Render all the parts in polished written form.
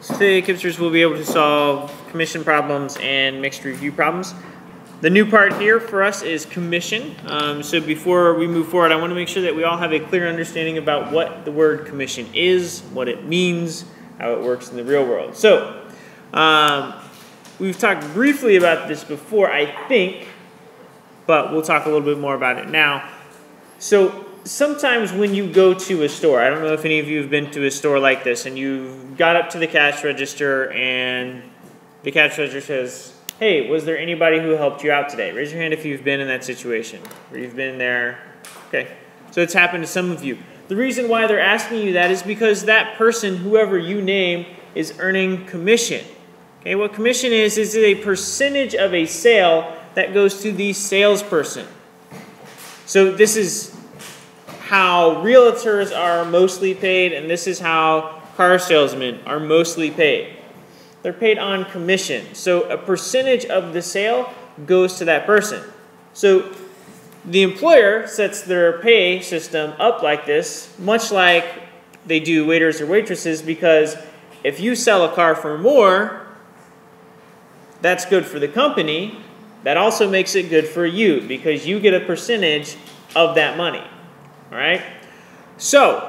So today, Kipsters will be able to solve commission problems and mixed review problems. The new part here for us is commission. So before we move forward, I want to make sure that we all have a clear understanding about what the word commission is, what it means, how it works in the real world. So we've talked briefly about this before, I think, but we'll talk a little bit more about it now. So sometimes when you go to a store, I don't know if any of you have been to a store like this, and you got up to the cash register and the cash register says, hey, was there anybody who helped you out today? Raise your hand if you've been in that situation, or you've been there. Okay, so it's happened to some of you. The reason why they're asking you that is because that person, whoever you name, is earning commission. Okay, what commission is a percentage of a sale that goes to the salesperson. So this is how realtors are mostly paid, and this is how car salesmen are mostly paid. They're paid on commission. So a percentage of the sale goes to that person. So the employer sets their pay system up like this, much like they do waiters or waitresses, because if you sell a car for more, that's good for the company. That also makes it good for you because you get a percentage of that money. All right? So,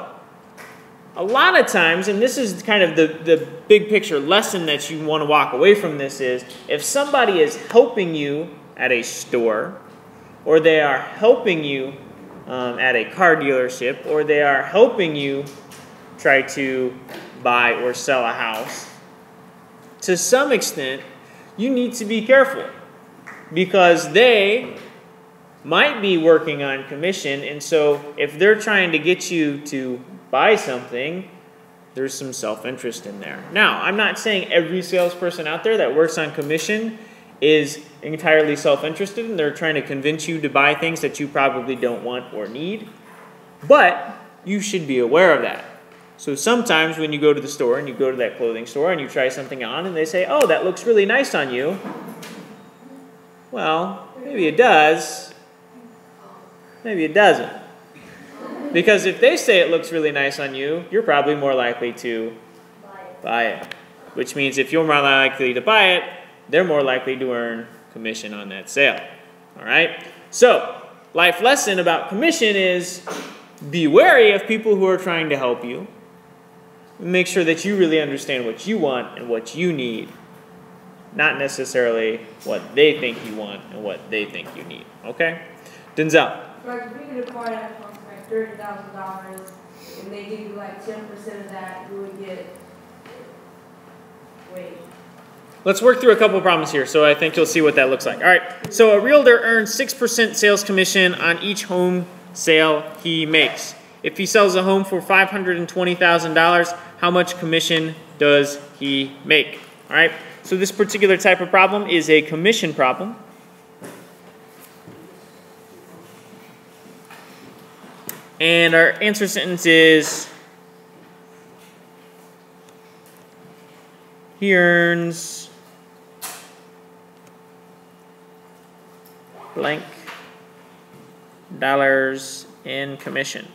a lot of times, and this is kind of the big picture lesson that you want to walk away from this is, if somebody is helping you at a store, or they are helping you at a car dealership, or they are helping you try to buy or sell a house, to some extent, you need to be careful because they might be working on commission, and so if they're trying to get you to buy something, there's some self-interest in there. Now, I'm not saying every salesperson out there that works on commission is entirely self-interested and they're trying to convince you to buy things that you probably don't want or need, but you should be aware of that. So sometimes when you go to the store and you go to that clothing store and you try something on and they say, oh, that looks really nice on you. Well, maybe it does. Maybe it doesn't. Because if they say it looks really nice on you, you're probably more likely to buy it. Which means if you're more likely to buy it, they're more likely to earn commission on that sale. All right? So, life lesson about commission is be wary of people who are trying to help you. Make sure that you really understand what you want and what you need. Not necessarily what they think you want and what they think you need. Okay? Denzel. Like, if we get a car that costs like $30,000, and they give you like 10% of that, you would get, wait. Let's work through a couple of problems here, so I think you'll see what that looks like. All right, so a realtor earns 6% sales commission on each home sale he makes. If he sells a home for $520,000, how much commission does he make? All right, so this particular type of problem is a commission problem. And our answer sentence is, he earns blank dollars in commission.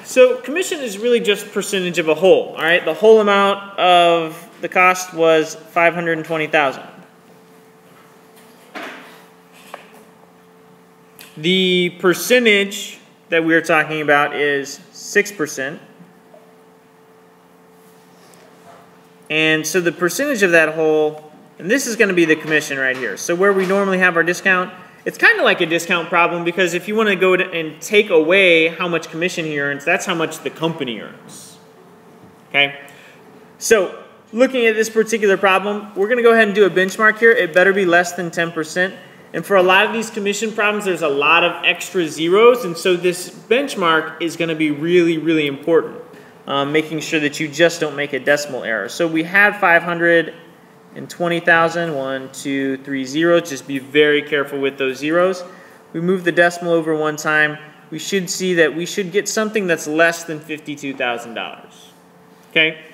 So commission is really just percentage of a whole, all right? The whole amount of the cost was $520,000. The percentage that we're talking about is 6%. And so the percentage of that whole, and this is going to be the commission right here. So where we normally have our discount, it's kind of like a discount problem because if you want to go and take away how much commission he earns, that's how much the company earns. Okay? So looking at this particular problem, we're going to go ahead and do a benchmark here. It better be less than 10%. And for a lot of these commission problems, there's a lot of extra zeros, and so this benchmark is going to be really, really important, making sure that you just don't make a decimal error. So we had 520,000, 1, 2, 3 zeros. Just be very careful with those zeros. We move the decimal over one time. We should see that we should get something that's less than $52,000. Okay?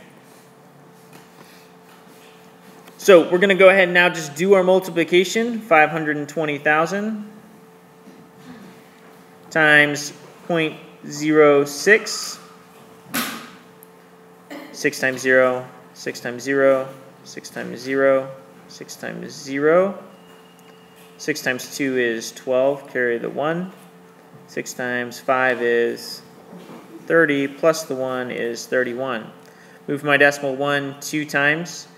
So we're going to go ahead and now just do our multiplication. 520,000 times 0.2 0.06. 6 times 0, 6 times 0, 6 times 0, 6 times 0. 6 times 2 is 12, carry the 1. 6 times 5 is 30, plus the 1 is 31. Move my decimal 1 2 times,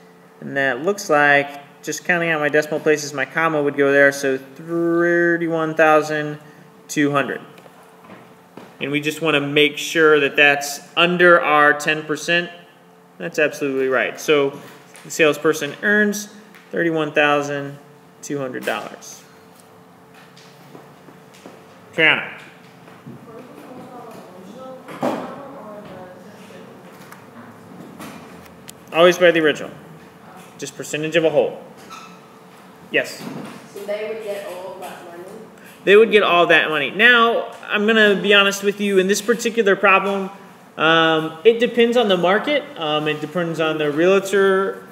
and that looks like, just counting out my decimal places, my comma would go there, so 31,200. And we just want to make sure that that's under our 10%. That's absolutely right. So the salesperson earns $31,200. Triana. Always by the original. Just percentage of a whole. Yes? So they would get all of that money? They would get all that money. Now, I'm going to be honest with you. In this particular problem, it depends on the market. It depends on the realtor.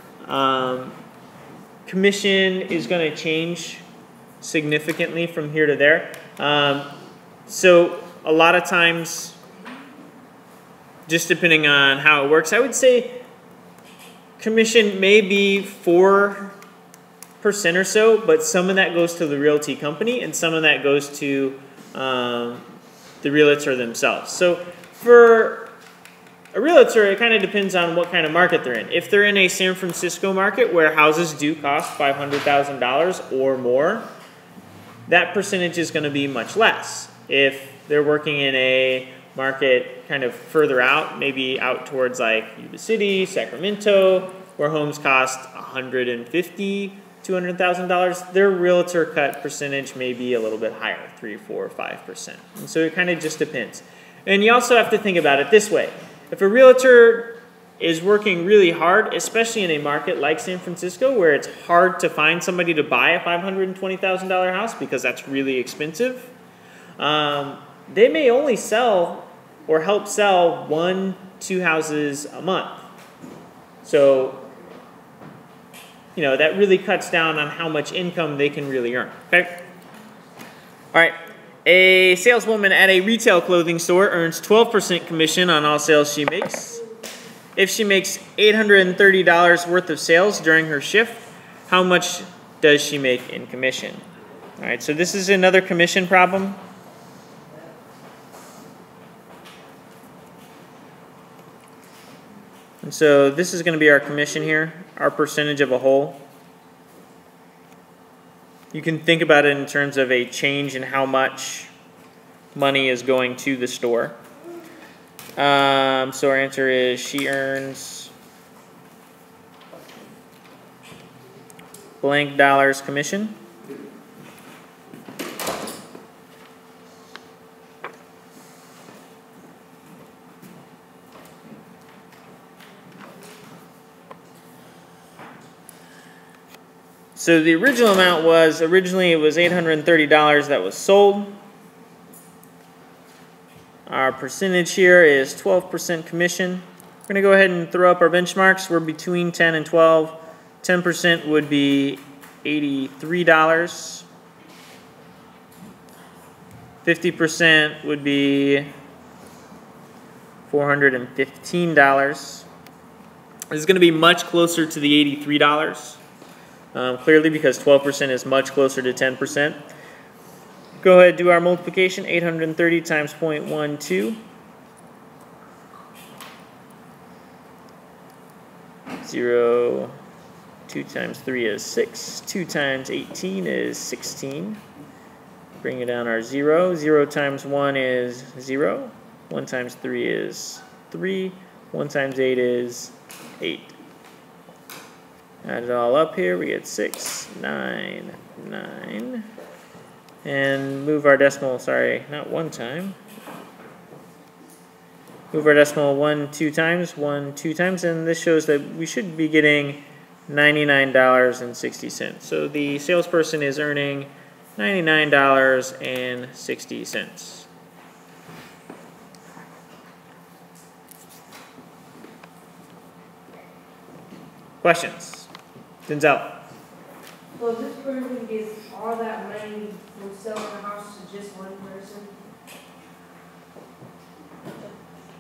Commission is going to change significantly from here to there. So a lot of times, just depending on how it works, I would say commission may be 4% or so, but some of that goes to the realty company and some of that goes to the realtor themselves. So for a realtor, it kind of depends on what kind of market they're in. If they're in a San Francisco market where houses do cost $500,000 or more, that percentage is going to be much less. If they're working in a market kind of further out, maybe out towards like Yuba City, Sacramento, where homes cost $150,000, $200,000, their realtor cut percentage may be a little bit higher, 3, 4, 5%. And so it kind of just depends. And you also have to think about it this way. If a realtor is working really hard, especially in a market like San Francisco, where it's hard to find somebody to buy a $520,000 house because that's really expensive, they may only sell or help sell 1, 2 houses a month. So, you know, that really cuts down on how much income they can really earn. Okay? All right. A saleswoman at a retail clothing store earns 12% commission on all sales she makes. If she makes $830 worth of sales during her shift, how much does she make in commission? All right, so this is another commission problem. And so this is going to be our commission here, our percentage of a whole. You can think about it in terms of a change in how much money is going to the store. So our answer is she earns blank dollars commission. So the original amount was, originally it was $830 that was sold. Our percentage here is 12% commission. We're going to go ahead and throw up our benchmarks. We're between 10 and 12. 10% would be $83. 50% would be $415. This is going to be much closer to the $83. Clearly, because 12% is much closer to 10%. Go ahead and do our multiplication. 830 times 0.12. 0. 2 times 3 is 6. 2 times 18 is 16. Bring it down our 0. 0 times 1 is 0. 1 times 3 is 3. 1 times 8 is 8. Add it all up here. We get 6, 9, 9. And move our decimal, sorry, not one time. Move our decimal 1, 2 times, 1, 2 times, and this shows that we should be getting $99.60. So the salesperson is earning $99.60. Questions? Denzel. So this person gets all that money from selling the house to just one person?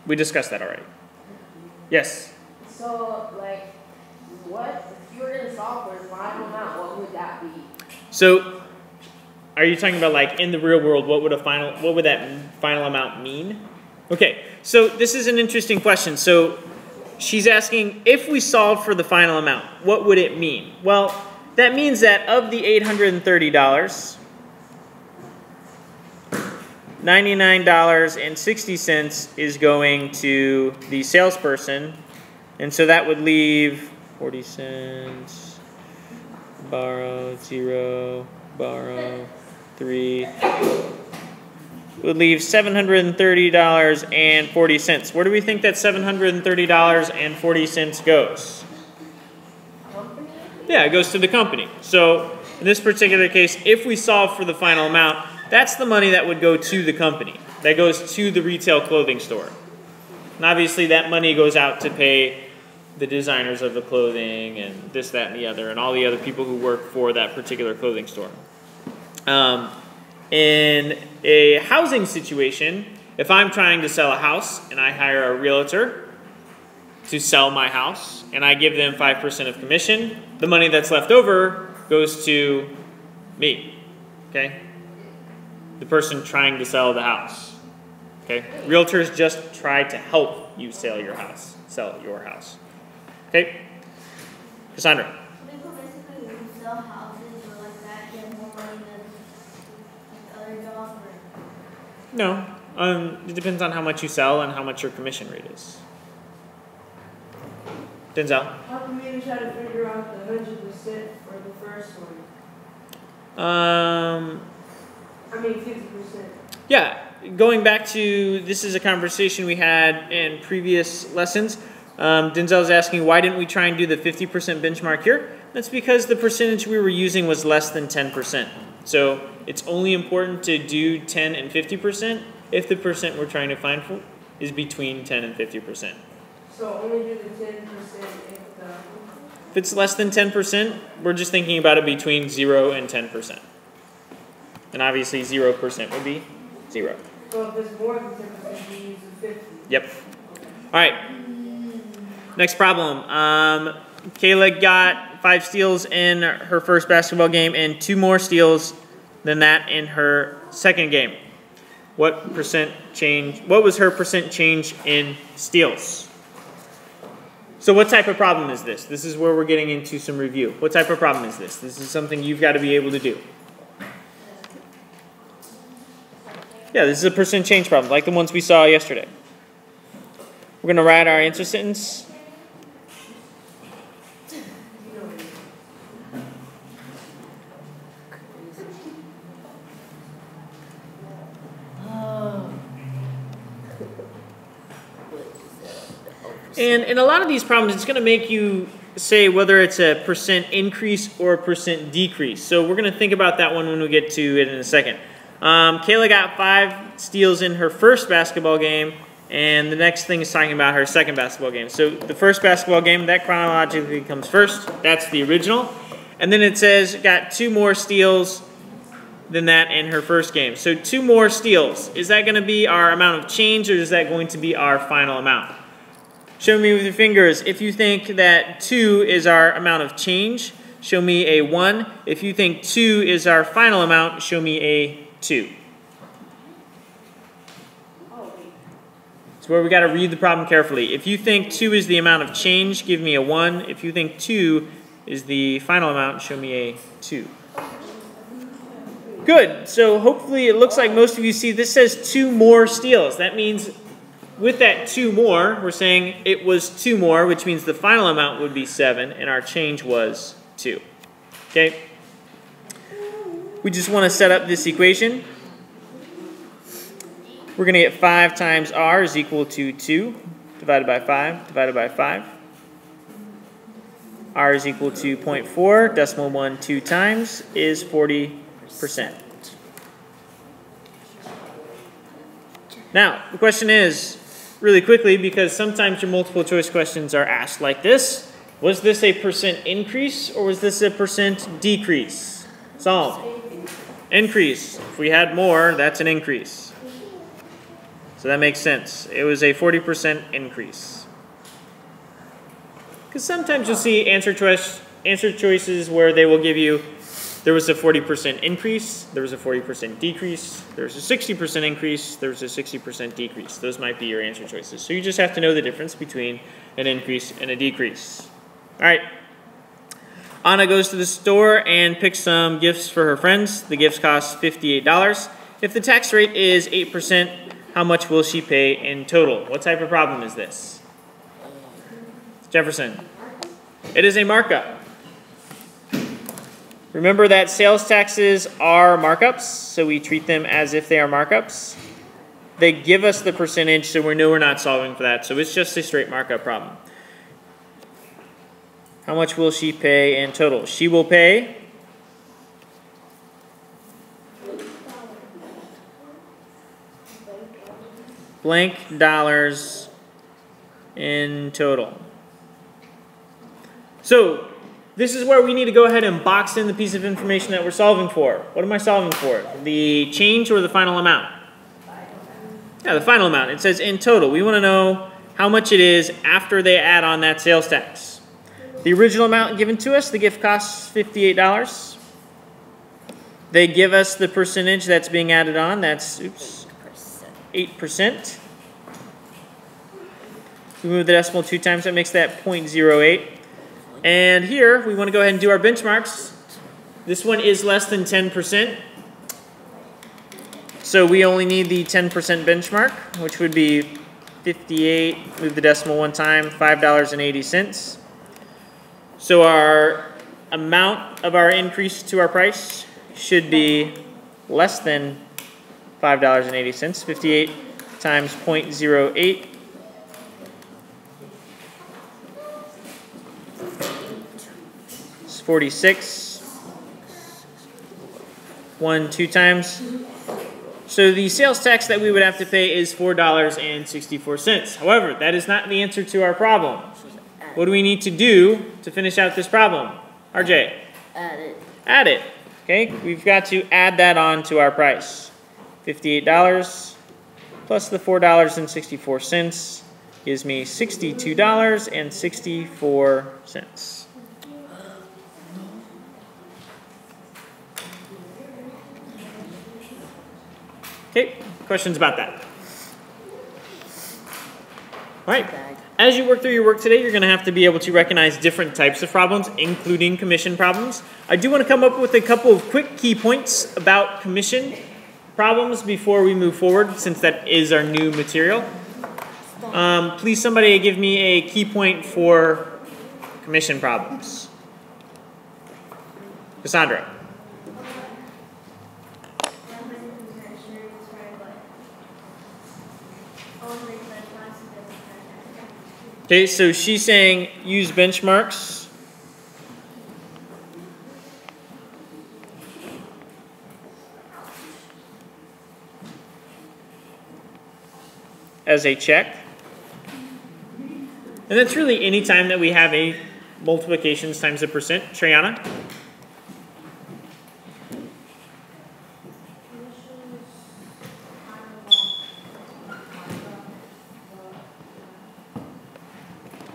We discussed that already. Yes? So, like, what, if you were going to solve for the final amount, what would that be? So, are you talking about like in the real world, what would that final amount mean? Okay, so this is an interesting question. So, she's asking, if we solve for the final amount, what would it mean? Well, that means that of the $830, $99.60 is going to the salesperson, and so that would leave 40 cents, borrow, 0, borrow, 3. It would leave $730.40. Where do we think that $730.40 goes? Company? Yeah, it goes to the company. So in this particular case, if we solve for the final amount, that's the money that would go to the company. That goes to the retail clothing store. And obviously that money goes out to pay the designers of the clothing and this, that, and the other, and all the other people who work for that particular clothing store. In a housing situation, if I'm trying to sell a house and I hire a realtor to sell my house and I give them 5% of commission, the money that's left over goes to me, okay? The person trying to sell the house, okay? Realtors just try to help you sell your house, okay? Cassandra. People basically when you sell houses or like that get more money than like other jobs or No, it depends on how much you sell and how much your commission rate is. Denzel. How come you try to figure out the 100% for the first one? I mean 50%. Yeah, going back to, this is a conversation we had in previous lessons. Denzel's asking, why didn't we try and do the 50% benchmark here? That's because the percentage we were using was less than 10%. So it's only important to do 10 and 50% if the percent we're trying to find for is between 10 and 50%. So only do the 10% If it's less than 10%, we're just thinking about it between 0 and 10%. And obviously 0% would be 0. So if it's more than 10%, you use the 50. Yep. All right. Next problem. Kayla got 5 steals in her first basketball game and 2 more steals than that in her second game. What was her percent change in steals? So what type of problem is this? This is where we're getting into some review. What type of problem is this? This is something you've got to be able to do. Yeah, this is a percent change problem, like the ones we saw yesterday. We're going to write our answer sentence. And in a lot of these problems, it's going to make you say whether it's a percent increase or a percent decrease. So we're going to think about that one when we get to it in a second. Kayla got 5 steals in her first basketball game, and the next thing is talking about her second basketball game. So the first basketball game, that chronologically comes first. That's the original. And then it says got 2 more steals than that in her first game. So 2 more steals. Is that going to be our amount of change, or is that going to be our final amount? Show me with your fingers. If you think that 2 is our amount of change, show me a 1. If you think 2 is our final amount, show me a 2. So where we got to read the problem carefully. If you think 2 is the amount of change, give me a 1. If you think 2 is the final amount, show me a 2. Good. So hopefully it looks like most of you see this says 2 more steals. That means with that 2 more, we're saying it was 2 more, which means the final amount would be 7, and our change was 2. Okay? We just want to set up this equation. We're going to get 5 times r is equal to 2 divided by 5 divided by 5. R is equal to 0.4, decimal 1 2 times is 40%. Now, the question is, really quickly, because sometimes your multiple choice questions are asked like this, was this a percent increase or was this a percent decrease? Solve. Increase. If we had more, that's an increase. So that makes sense. It was a 40% increase. Because sometimes you'll see answer choices where they will give you, there was a 40% increase, there was a 40% decrease, there was a 60% increase, there was a 60% decrease. Those might be your answer choices. So you just have to know the difference between an increase and a decrease. All right. Anna goes to the store and picks some gifts for her friends. The gifts cost $58. If the tax rate is 8%, how much will she pay in total? What type of problem is this? Jefferson. It is a markup. Remember that sales taxes are markups, so we treat them as if they are markups. They give us the percentage, so we know we're not solving for that. So it's just a straight markup problem. How much will she pay in total? She will pay blank dollars in total. So this is where we need to go ahead and box in the piece of information that we're solving for. What am I solving for? The change or the final amount? Yeah, the final amount. It says in total. We want to know how much it is after they add on that sales tax. The original amount given to us, the gift costs $58. They give us the percentage that's being added on. That's, 8%. We move the decimal 2 times. That makes that 0.08. And here, we want to go ahead and do our benchmarks. This one is less than 10%. So we only need the 10% benchmark, which would be 58. Move the decimal 1 time, $5.80. So our amount of our increase to our price should be less than $5.80. 58 times 0.08. It's 46. 1, 2 times. So the sales tax that we would have to pay is $4.64. However, that is not the answer to our problem. What do we need to do to finish out this problem? RJ? Add it. Add it. Okay, we've got to add that on to our price. $58 plus the $4.64 gives me $62.64. Okay, questions about that? All right. As you work through your work today, you're going to have to be able to recognize different types of problems, including commission problems. I do want to come up with a couple of quick key points about commission problems before we move forward, since that is our new material. Please, somebody give me a key point for commission problems. Cassandra. Okay, so she's saying use benchmarks. As a check. And that's really any time that we have a multiplications times a percent. Triana?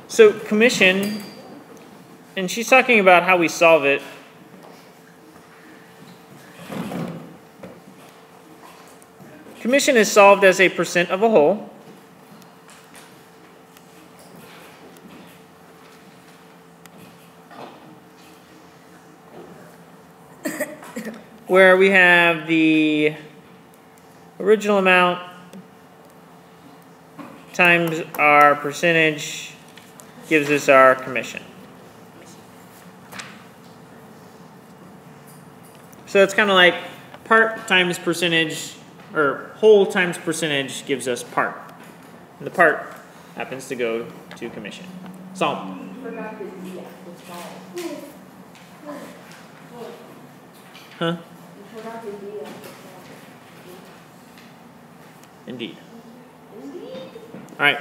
So commission, and she's talking about how we solve it. Commission is solved as a percent of a whole. Where we have the original amount times our percentage gives us our commission. So it's kind of like part times percentage, or whole times percentage gives us part. And the part happens to go to commission. Solve. Huh? Indeed. All right.